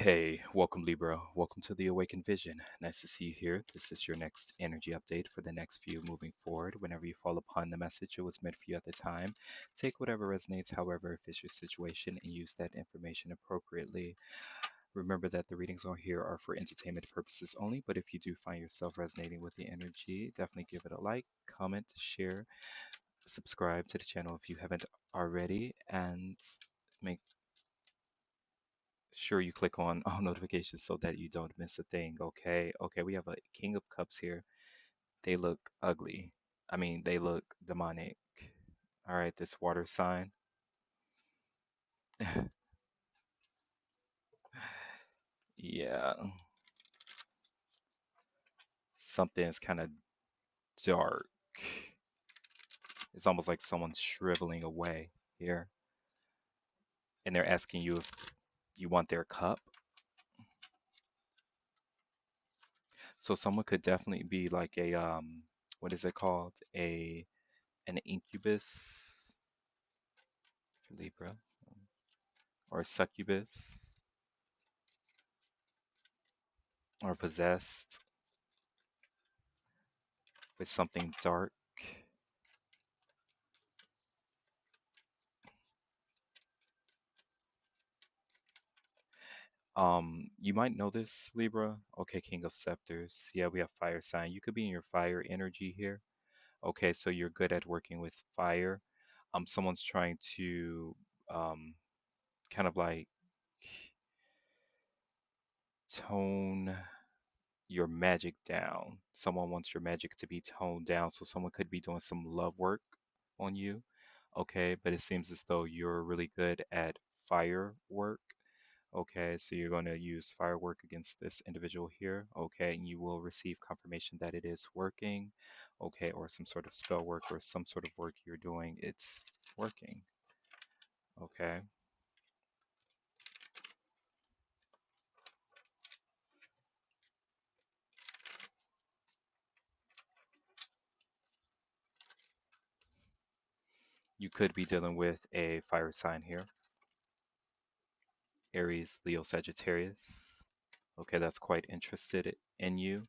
Hey, welcome Libra. Welcome to the Awakened Vision. Nice to see you here. This is your next energy update for the next few moving forward. Whenever you fall upon the message, it was meant for you at the time. Take whatever resonates, however, if it's your situation, and use that information appropriately. Remember that the readings on here are for entertainment purposes only, but if you do find yourself resonating with the energy, definitely give it a like, comment, share, subscribe to the channel if you haven't already, and make sure you click on all notifications so that you don't miss a thing. Okay, we have a King of Cups here. They look ugly. I mean, they look demonic. All right, this water sign. Yeah, something is kind of dark. It's almost like someone's shriveling away here, and they're asking you if you want their cup. So someone could definitely be like a what is it called? An incubus for Libra, or a succubus, or possessed with something dark. You might know this, Libra. Okay, King of Scepters. Yeah, we have fire sign. You could be in your fire energy here. Okay, so you're good at working with fire. Someone's trying to um kind of like tone your magic down. Someone wants your magic to be toned down, so someone could be doing some love work on you. Okay, but it seems as though you're really good at firework. Okay, so you're going to use firework against this individual here. Okay, and you will receive confirmation that it is working. Okay, or some sort of spell work or some sort of work you're doing, it's working. Okay, you could be dealing with a fire sign here. Aries, Leo, Sagittarius. Okay, that's quite interested in you.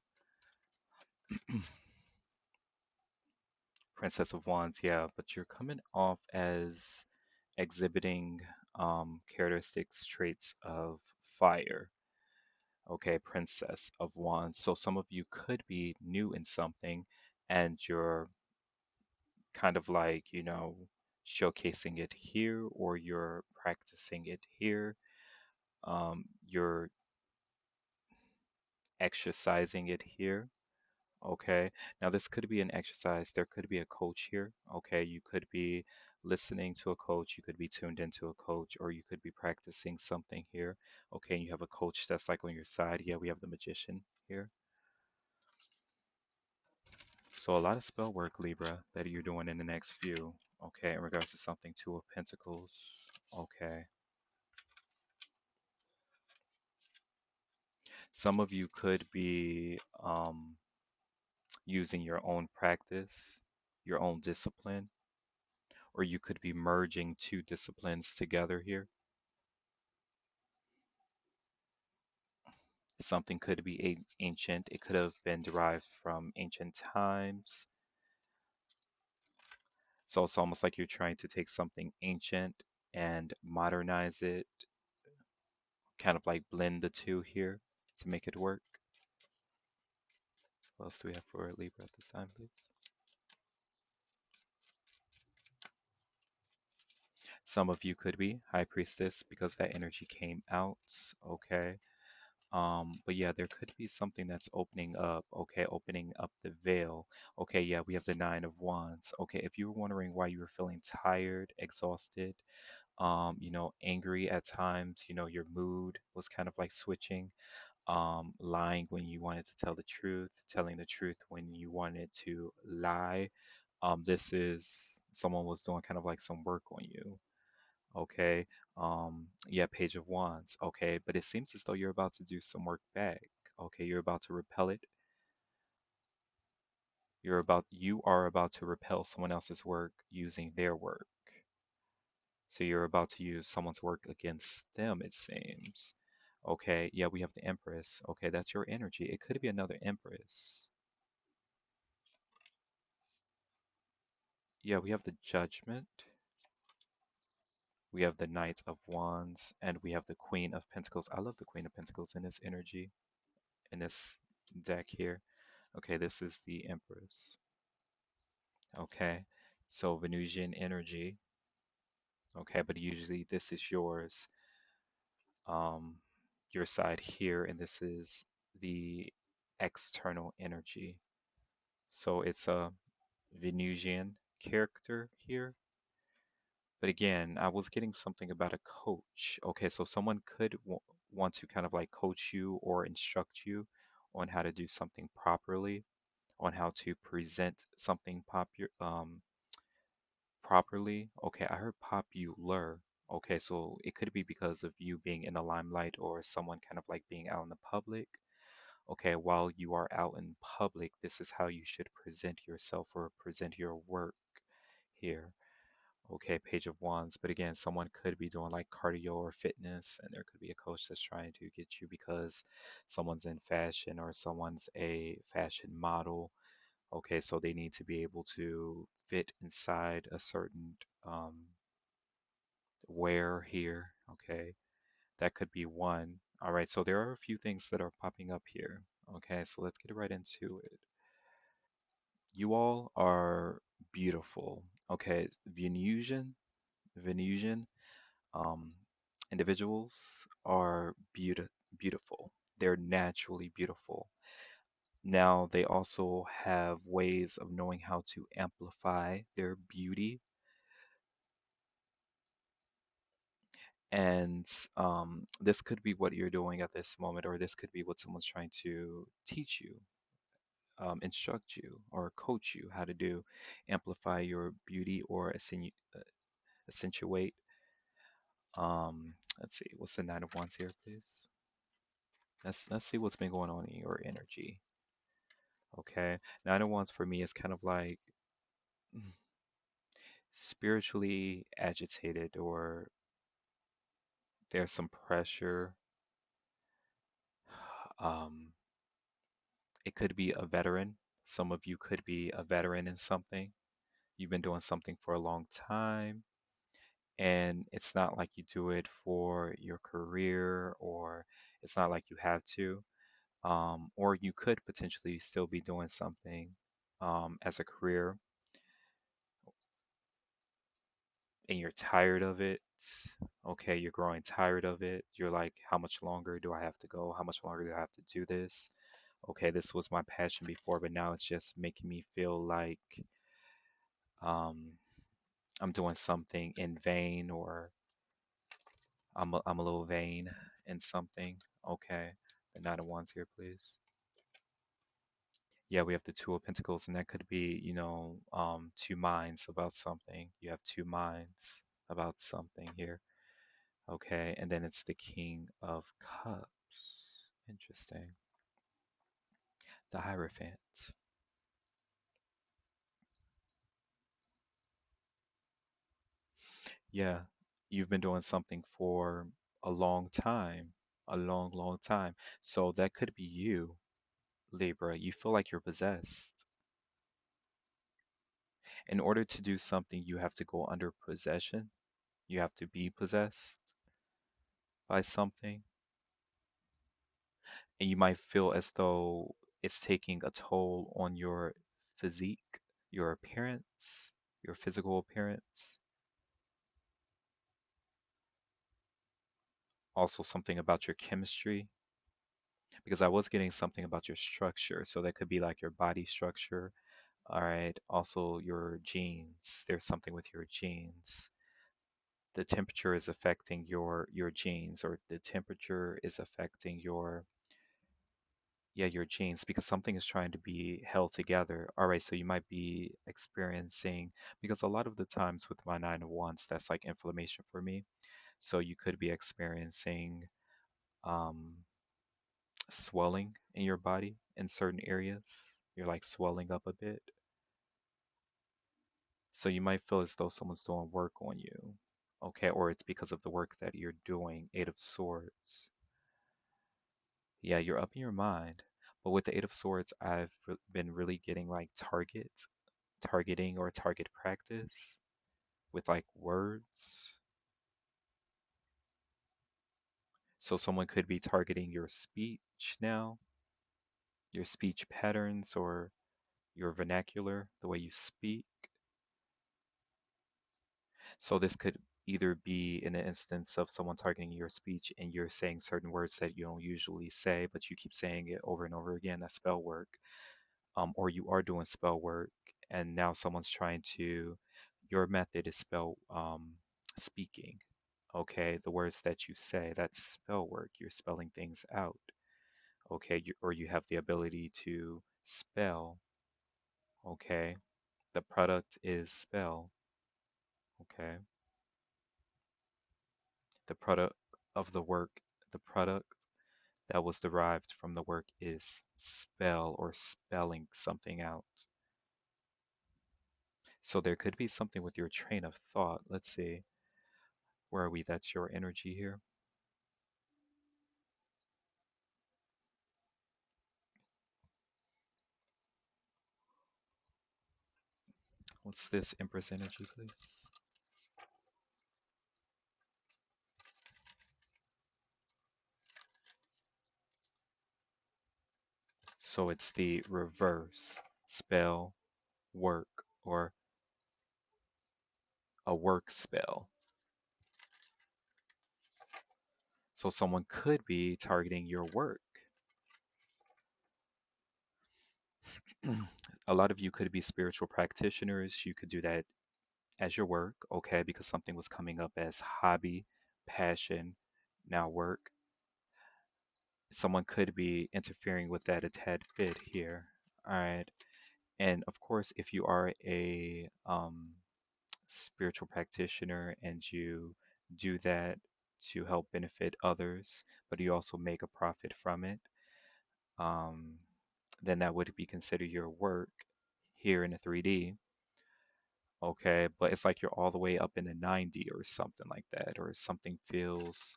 Princess of Wands, yeah, but you're coming off as exhibiting characteristics, traits of fire. Okay, Princess of Wands. So some of you could be new in something and you're kind of like, showcasing it here or you're practicing it here. You're exercising it here. Okay. Now, this could be an exercise. There could be a coach here. Okay. You could be listening to a coach. You could be tuned into a coach, or you could be practicing something here. Okay. And you have a coach that's like on your side. Yeah, we have the magician here. So, a lot of spell work, Libra, that you're doing in the next few. Okay. In regards to something, Two of Pentacles. Okay. Some of you could be using your own practice, your own discipline, or you could be merging two disciplines together here. Something could be ancient, it could have been derived from ancient times. So it's almost like you're trying to take something ancient and modernize it, kind of like blend the two here to make it work. What else do we have for Libra at this time, please? Some of you could be High Priestess because that energy came out. Okay. But yeah, there could be something that's opening up, okay, opening up the veil. Okay, yeah, we have the Nine of Wands. Okay, if you were wondering why you were feeling tired, exhausted, angry at times, your mood was kind of like switching, lying when you wanted to tell the truth, telling the truth when you wanted to lie. This is someone was doing kind of like some work on you. Okay. Yeah, Page of Wands. Okay, but it seems as though you're about to do some work back. Okay, you're about to repel it. You are about to repel someone else's work using their work. So you're about to use someone's work against them, it seems. Okay, yeah, we have the Empress. Okay, that's your energy. It could be another Empress. Yeah, we have the Judgment. We have the Knight of Wands, and we have the Queen of Pentacles. I love the Queen of Pentacles in this energy, in this deck here. Okay, this is the Empress. Okay, so Venusian energy. Okay, but usually this is yours, um, your side here, and this is the external energy. So it's a Venusian character here. But again, I was getting something about a coach. Okay, so someone could want to kind of like coach you or instruct you on how to do something properly, on how to present something properly. Okay, I heard popular. Okay, so it could be because of you being in the limelight or someone kind of like being out in the public. Okay, while you are out in public, this is how you should present yourself or present your work here. Okay, Page of Wands. But again, someone could be doing like cardio or fitness, and there could be a coach that's trying to get you because someone's in fashion or someone's a fashion model. Okay, so they need to be able to fit inside a certain um, wear here. Okay, that could be one. All right, so there are a few things that are popping up here. Okay, so let's get right into it. You all are beautiful. Okay, Venusian um, individuals are beautiful. They're naturally beautiful. Now, they also have ways of knowing how to amplify their beauty. And this could be what you're doing at this moment, or this could be what someone's trying to teach you, instruct you, or coach you how to do, amplify your beauty or accentuate. Let's see, what's the Nine of Wands here, please? Let's see what's been going on in your energy. Okay, Nine of Wands for me is kind of like spiritually agitated, or there's some pressure. Um, it could be a veteran. Some of you could be a veteran in something. You've been doing something for a long time, and it's not like you do it for your career, or it's not like you have to. Or you could potentially still be doing something as a career, and you're tired of it. Okay, you're growing tired of it. You're like, how much longer do I have to go? How much longer do I have to do this? Okay, this was my passion before, but now it's just making me feel like um, I'm doing something in vain, or I'm a little vain in something. Okay, the Knight of Wands here, please. Yeah, we have the Two of Pentacles, and that could be, two minds about something. You have two minds about something here. Okay, and then it's the King of Cups. Interesting. The Hierophant. Yeah, you've been doing something for a long time, a long, long time. So that could be you, Libra. You feel like you're possessed. In order to do something, you have to go under possession. You have to be possessed by something. And you might feel as though it's taking a toll on your physique, your appearance, your physical appearance. Also, something about your chemistry, because I was getting something about your structure. So that could be like your body structure. All right. Also, your genes. There's something with your genes. The temperature is affecting your genes, or the temperature is affecting your genes, because something is trying to be held together. All right, so you might be experiencing, because a lot of the times with my Nine of Wands, that's like inflammation for me. So you could be experiencing um, swelling in your body in certain areas. You're like swelling up a bit. So you might feel as though someone's doing work on you. Okay, or it's because of the work that you're doing. Eight of Swords. Yeah, you're up in your mind. But with the Eight of Swords, been really getting like targeting or target practice with like words. So someone could be targeting your speech now, your speech patterns or your vernacular, the way you speak. So this could either be in an instance of someone targeting your speech and you're saying certain words that you don't usually say, but you keep saying it over and over again. That's spell work. Or you are doing spell work and now someone's trying to, your method is spell speaking. Okay, the words that you say, that's spell work. You're spelling things out. Okay, or you have the ability to spell. Okay, the product is spell. Okay, the product of the work, the product that was derived from the work is spell or spelling something out. So there could be something with your train of thought. Let's see. Where are we? That's your energy here. What's this Empress energy, please? So it's the reverse spell work or a work spell. So someone could be targeting your work. A lot of you could be spiritual practitioners. You could do that as your work, okay, because something was coming up as hobby, passion, now work. Someone could be interfering with that a tad bit here. All right. And of course, if you are a spiritual practitioner and you do that to help benefit others, but you also make a profit from it, um, then that would be considered your work here in the 3D. Okay, but it's like you're all the way up in the 90 or something like that, or something feels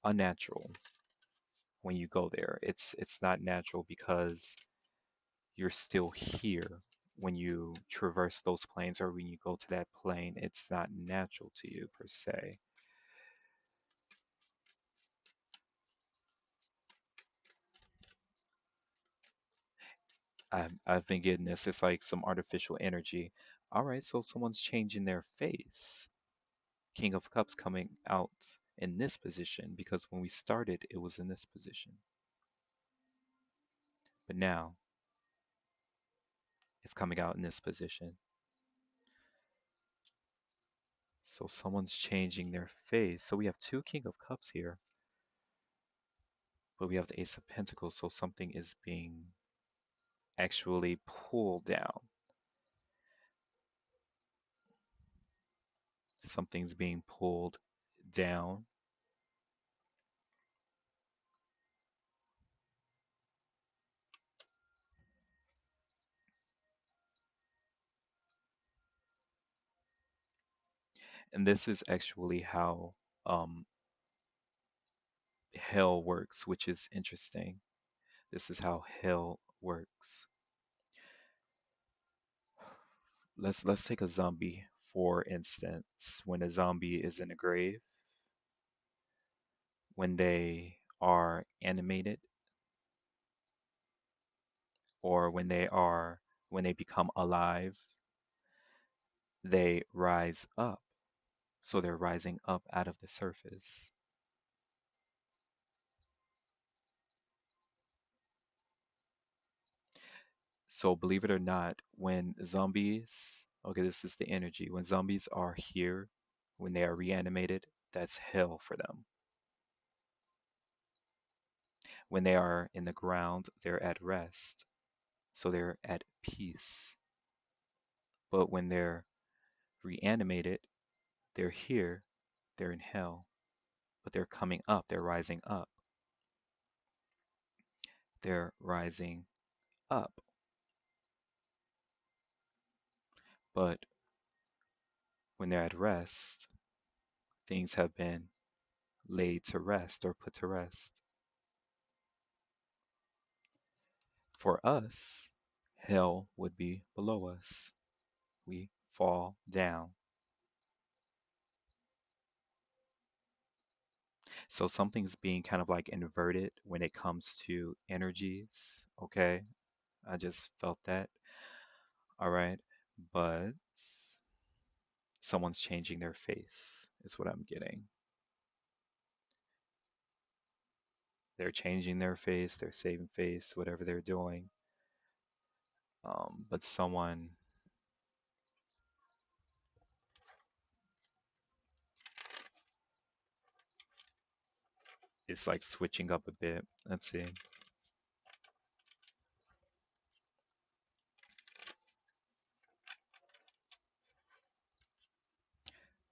unnatural when you go there. It's not natural because you're still here when you traverse those planes or when you go to that plane. It's not natural to you per se. I've been getting this. It's like some artificial energy. All right, so someone's changing their face. King of Cups coming out in this position because when we started, it was in this position. But now it's coming out in this position. So someone's changing their face. So we have two King of Cups here, but we have the Ace of Pentacles. So something is being actually pulled down. Something's being pulled down. And this is actually how um, hell works, which is interesting. This is how hell works. Let's take a zombie for instance. When a zombie is in a grave, when they are animated, or when they become alive, they rise up. So they're rising up out of the surface. So believe it or not, when zombies, okay, this is the energy. When zombies are here, when they are reanimated, that's hell for them. When they are in the ground, they're at rest. So they're at peace. But when they're reanimated, they're here, they're in hell. But they're coming up, they're rising up. They're rising up. But when they're at rest, things have been laid to rest or put to rest. For us, hell would be below us. We fall down. So something's being kind of like inverted when it comes to energies. Okay. I just felt that. All right. But someone's changing their face, is what I'm getting. They're changing their face, they're saving face, whatever they're doing. But someone is like switching up a bit. Let's see.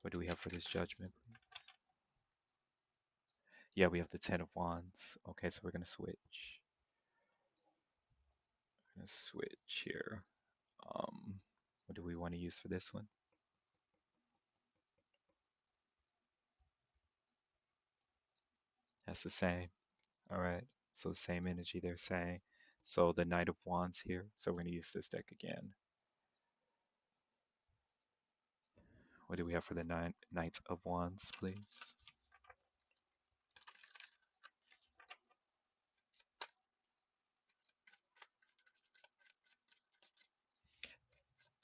What do we have for this judgment, please? Yeah, we have the Ten of Wands. Okay, so we're gonna switch. We're gonna switch here. What do we want to use for this one? That's the same. All right. So the same energy they're saying. So the Knight of Wands here. So we're gonna use this deck again. What do we have for the Knight of Wands, please?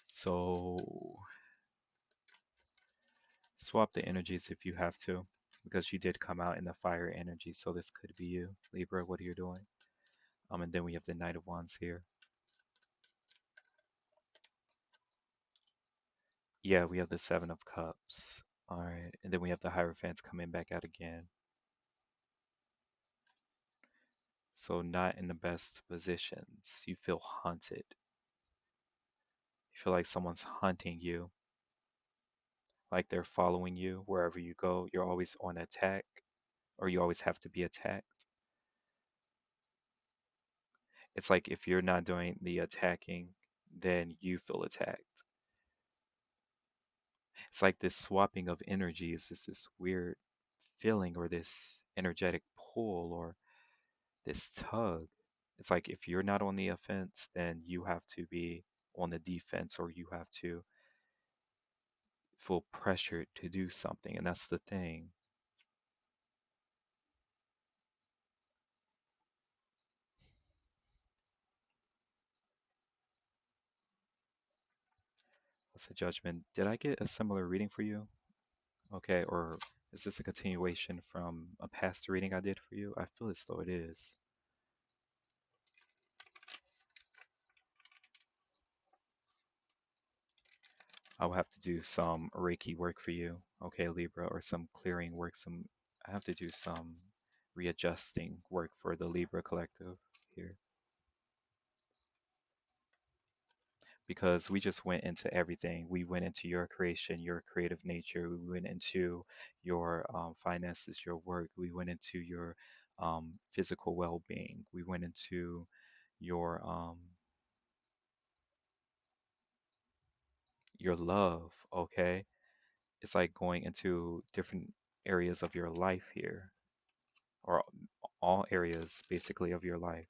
So swap the energies if you have to, because you did come out in the fire energy, so this could be you, Libra, what are you doing? And then we have the Knight of Wands here. Yeah, we have the Seven of Cups. All right, and then we have the Hierophants coming back out again. So not in the best positions. You feel hunted. You feel like someone's hunting you, like they're following you wherever you go. You're always on attack, or you always have to be attacked. It's like if you're not doing the attacking, then you feel attacked. It's like this swapping of energies is this weird feeling or this energetic pull or this tug. It's like if you're not on the offense, then you have to be on the defense or you have to feel pressured to do something. And that's the thing. What's the judgment? Did I get a similar reading for you? Okay, or is this a continuation from a past reading I did for you? I feel as though it is. I'll have to do some Reiki work for you, okay, Libra, or some clearing work. I have to do some readjusting work for the Libra collective here because we just went into everything. We went into your creation, your creative nature. We went into your finances, your work. We went into your physical well-being. We went into your your love, okay? It's like going into different areas of your life here, or all areas basically of your life.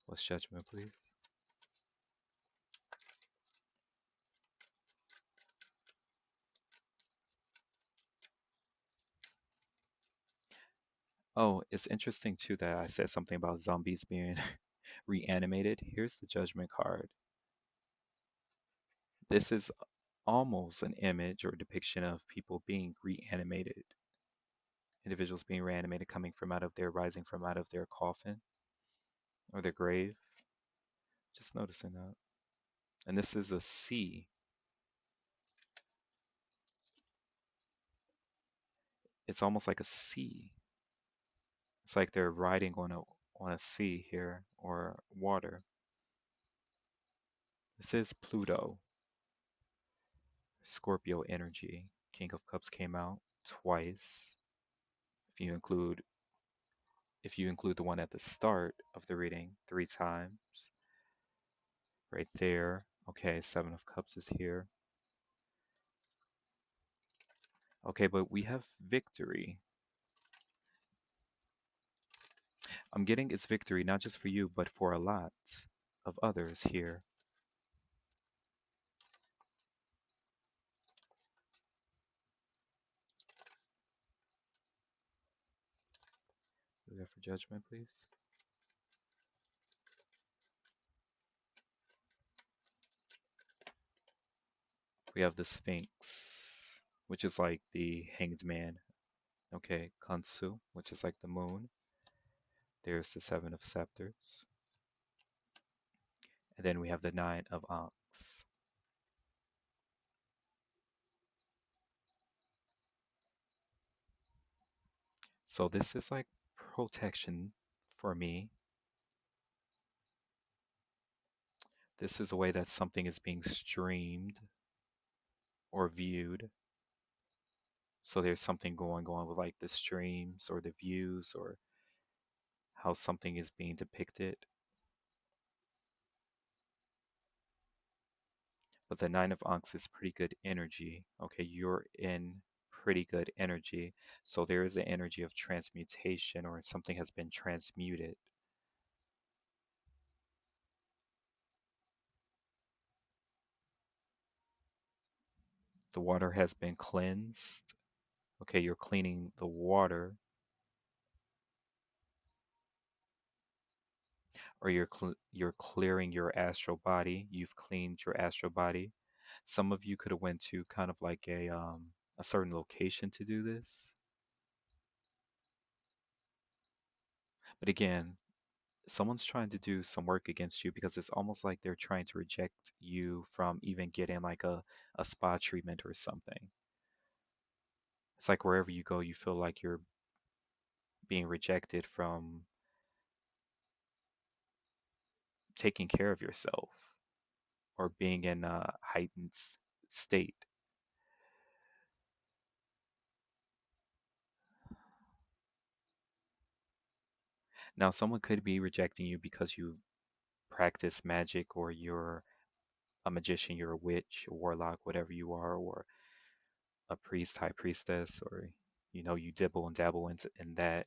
What's judgment, please? Oh, it's interesting too that I said something about zombies being reanimated. Here's the judgment card. This is almost an image or depiction of people being reanimated, individuals being reanimated, coming from out of their, rising from out of their coffin or their grave. Just noticing that. And this is a sea. It's almost like a sea. It's like they're riding on a sea here or water. This is Pluto, Scorpio energy. King of Cups came out twice. If you include if you include the one at the start of the reading, three times. Right there. Okay, Seven of Cups is here. Okay, but we have victory. I'm getting it's victory not just for you, but for a lot of others here. What do we have for judgment, please? We have the Sphinx, which is like the hanged man. Okay, Kansu, which is like the moon. There's the Seven of Scepters. And then we have the Nine of Ankhs. So this is like protection for me. This is a way that something is being streamed or viewed. So there's something going on with like the streams or the views or how something is being depicted. But the Nine of Ankhs is pretty good energy. Okay, you're in pretty good energy. So there is an energy of transmutation or something has been transmuted. The water has been cleansed. Okay, you're cleaning the water or you're clearing your astral body. You've cleaned your astral body. Some of you could have went to kind of like a certain location to do this. But again, someone's trying to do some work against you because it's almost like they're trying to reject you from even getting like a spa treatment or something. It's like wherever you go, you feel like you're being rejected from taking care of yourself or being in a heightened state. Now, someone could be rejecting you because you practice magic or you're a magician, you're a witch, a warlock, whatever you are, or a priest, high priestess, or you dibble and dabble in that.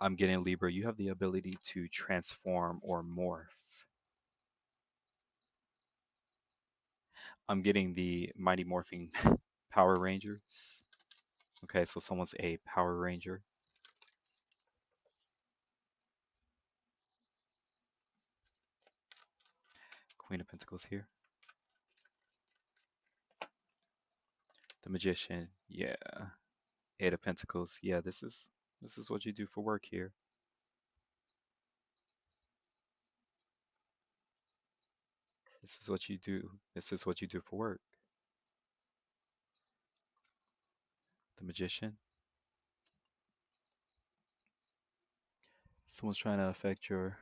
I'm getting Libra, you have the ability to transform or morph. I'm getting the Mighty Morphing Power Rangers. Okay, so someone's a Power Ranger. Queen of Pentacles here. The Magician, yeah. Eight of Pentacles, yeah, this is what you do for work here. This is what you do. This is what you do for work. The Magician. Someone's trying to affect your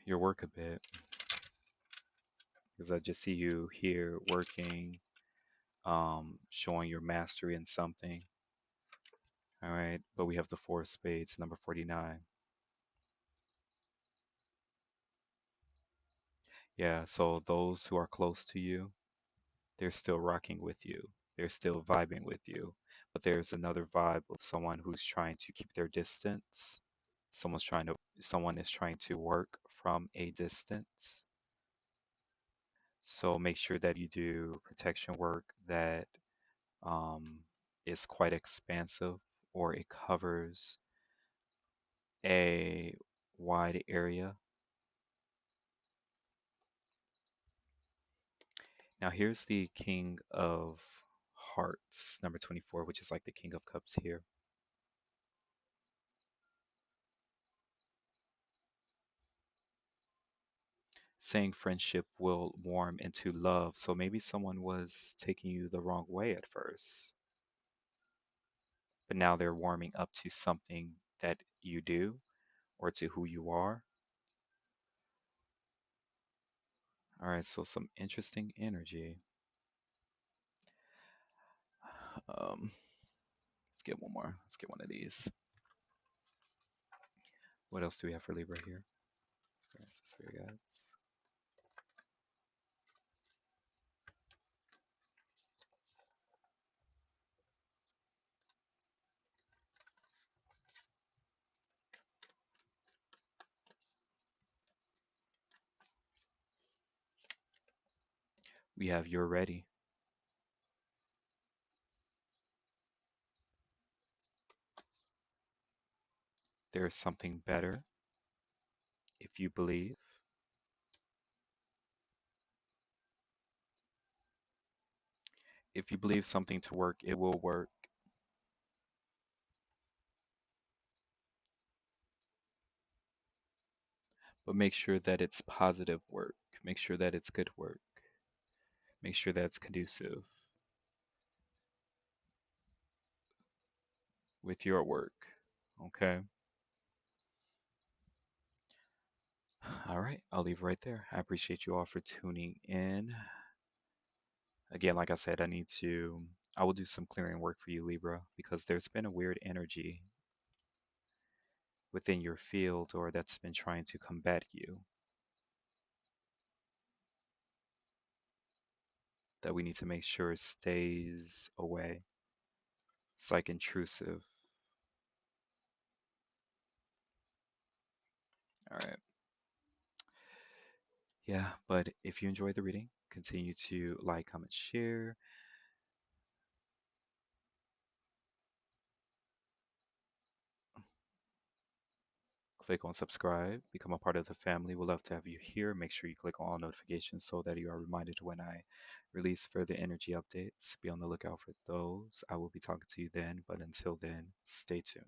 work a bit because I just see you here working, showing your mastery in something. All right, but we have the Four of Spades, number 49. Yeah, so those who are close to you, they're still rocking with you. They're still vibing with you. But there's another vibe of someone who's trying to keep their distance. Someone is trying to work from a distance. So make sure that you do protection work that um, is quite expansive or it covers a wide area. Now here's the King of Hearts, number 24, which is like the King of Cups here. Saying friendship will warm into love. So maybe someone was taking you the wrong way at first, but now they're warming up to something that you do or to who you are. All right, so some interesting energy. Let's get one more. Let's get one of these. What else do we have for Libra here? Francis, Spirit guides. We have You're Ready. There is something better if you believe. If you believe something to work, it will work. But make sure that it's positive work. Make sure that it's good work. Make sure that it's conducive with your work. Okay. All right. I'll leave right there. I appreciate you all for tuning in. Again, like I said, I will do some clearing work for you, Libra, because there's been a weird energy within your field or that's been trying to combat you that we need to make sure stays away. It's like intrusive. All right. Yeah, but if you enjoyed the reading, continue to like, comment, share. Click on subscribe, become a part of the family. We'd love to have you here. Make sure you click on all notifications so that you are reminded when I release further energy updates. Be on the lookout for those. I will be talking to you then, but until then, stay tuned.